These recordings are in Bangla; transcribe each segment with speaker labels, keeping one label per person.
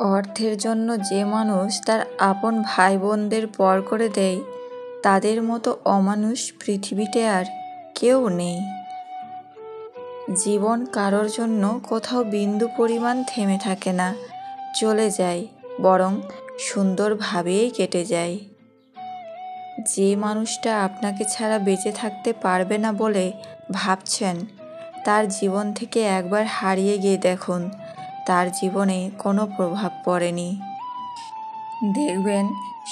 Speaker 1: অর্থের জন্য যে মানুষ তার আপন ভাই বোনদের পর করে দেয়, তাদের মতো অমানুষ পৃথিবীতে আর কেউ নেই। জীবন কারোর জন্য কোথাও বিন্দু পরিমাণ থেমে থাকে না, চলে যায়, বরং সুন্দরভাবেই কেটে যায়। যে মানুষটা আপনাকে ছাড়া বেঁচে থাকতে পারবে না বলে ভাবছেন, তার জীবন থেকে একবার হারিয়ে গিয়ে দেখুন, তার জীবনে কোনো প্রভাব পড়েনি। দেখবেন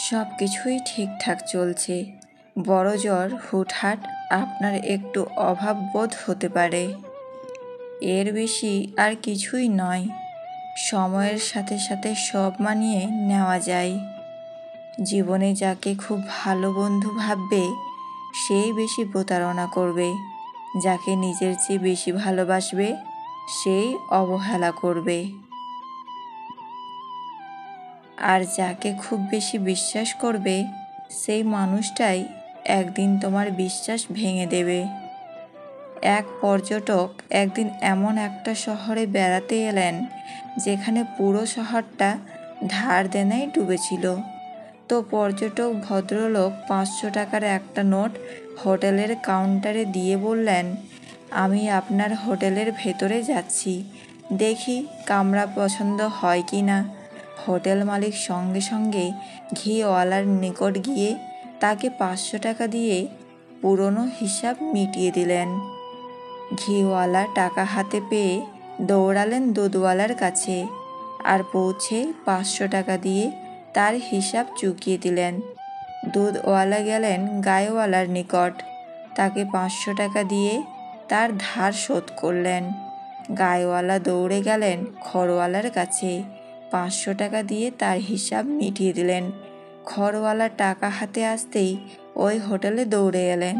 Speaker 1: সব কিছুই ঠিকঠাক চলছে। বড়জোর হুটহাট আপনার একটু অভাব বোধ হতে পারে, এর বেশি আর কিছুই নয়। সময়ের সাথে সাথে সব মানিয়ে নেওয়া যায়। জীবনে যাকে খুব ভালো বন্ধু ভাববে, সেই বেশি প্রতারণা করবে। যাকে নিজের চেয়ে বেশি ভালোবাসবে, সেই অবহেলা করবে। আর যাকে খুব বেশি বিশ্বাস করবে, সেই মানুষটাই একদিন তোমার বিশ্বাস ভেঙে দেবে। এক পর্যটক একদিন এমন একটা শহরে বেড়াতে এলেন, যেখানে পুরো শহরটা ধার দেনায় ডুবেছিল। তো পর্যটক ভদ্রলোক 500 টাকার একটা নোট হোটেলের কাউন্টারে দিয়ে বললেন, আমি আপনার হোটেলের ভেতরে যাচ্ছি, দেখি কামরা পছন্দ হয় কি না। হোটেল মালিক সঙ্গে সঙ্গে ঘিওয়ালার নিকট গিয়ে তাকে 500 টাকা দিয়ে পুরনো হিসাব মিটিয়ে দিলেন। ঘিওয়ালা টাকা হাতে পেয়ে দৌড়ালেন দুধওয়ালার কাছে, আর পৌঁছে 500 টাকা দিয়ে তার হিসাব চুকিয়ে দিলেন। দুধওয়ালা গেলেন গায়েওয়ালার নিকট, তাকে 500 টাকা দিয়ে তার ধার শোধ করলেন। গায়েওয়ালা দৌড়ে গেলেন খড়ওয়ালার কাছে, 500 টাকা দিয়ে তার হিসাব মিটিয়ে দিলেন। খড়ওয়ালা টাকা হাতে আসতেই ওই হোটেলে দৌড়ে এলেন।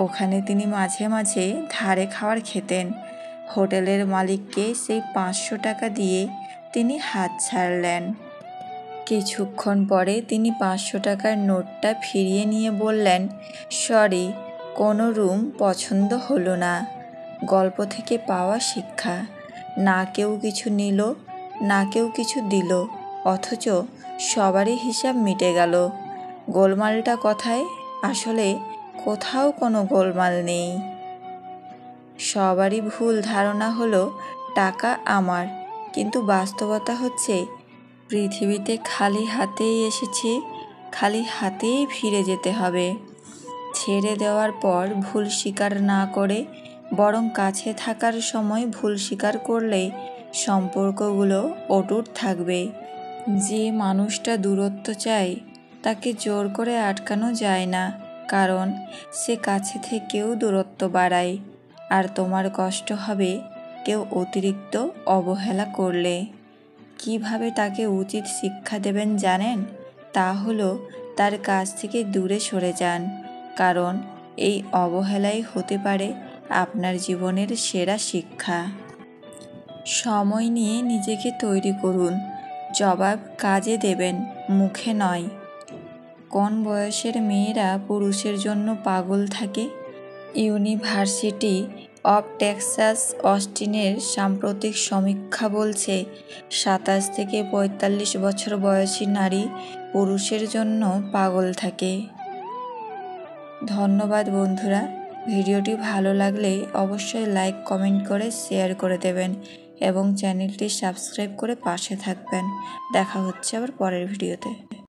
Speaker 1: ওখানে তিনি মাঝে মাঝে ধারে খাবার খেতেন। হোটেলের মালিককে সেই 500 টাকা দিয়ে তিনি হাত ছাড়লেন। কিছুক্ষণ পরে তিনি 500 টাকার নোটটা ফিরিয়ে নিয়ে বললেন, সরি, কোনো রুম পছন্দ হলো না। গল্প থেকে পাওয়া শিক্ষা, না কেউ কিছু নিল, না কেউ কিছু দিল, অথচ সবারই হিসাব মিটে গেল। গোলমালটা কোথায়? আসলে কোথাও কোনো গোলমাল নেই। সবারই ভুল ধারণা হলো টাকা আমার, কিন্তু বাস্তবতা হচ্ছে পৃথিবীতে খালি হাতেই এসেছি, খালি হাতেই ফিরে যেতে হবে। ছেড়ে দেওয়ার পর ভুল স্বীকার না করে বরং কাছে থাকার সময় ভুল স্বীকার করলে সম্পর্কগুলো অটুট থাকবে। যে মানুষটা দূরত্ব চায়, তাকে জোর করে আটকানো যায় না, কারণ সে কাছে থেকেও দূরত্ব বাড়ায়। আর তোমার কষ্ট হবে কেউ অতিরিক্ত অবহেলা করলে। কিভাবে তাকে উচিত শিক্ষা দেবেন জানেন? তা হলো তার কাছ থেকে দূরে সরে যান, কারণ এই অবহেলাই হতে পারে আপনার জীবনের সেরা শিক্ষা। সময় নিয়ে নিজেকে তৈরি করুন, জবাব কাজে দেবেন, মুখে নয়। কোন বয়সের মেয়েরা পুরুষের জন্য পাগল থাকে? ইউনিভার্সিটি অব টেক্সাস অস্টিনের সাম্প্রতিক সমীক্ষা বলছে 27 থেকে 45 বছর বয়সী নারী পুরুষের জন্য পাগল থাকে। ধন্যবাদ বন্ধুরা, ভিডিওটি ভালো লাগলে অবশ্যই লাইক কমেন্ট করে শেয়ার করে দেবেন এবং চ্যানেলটি সাবস্ক্রাইব করে পাশে থাকবেন। দেখা হচ্ছে আবার পরের ভিডিওতে।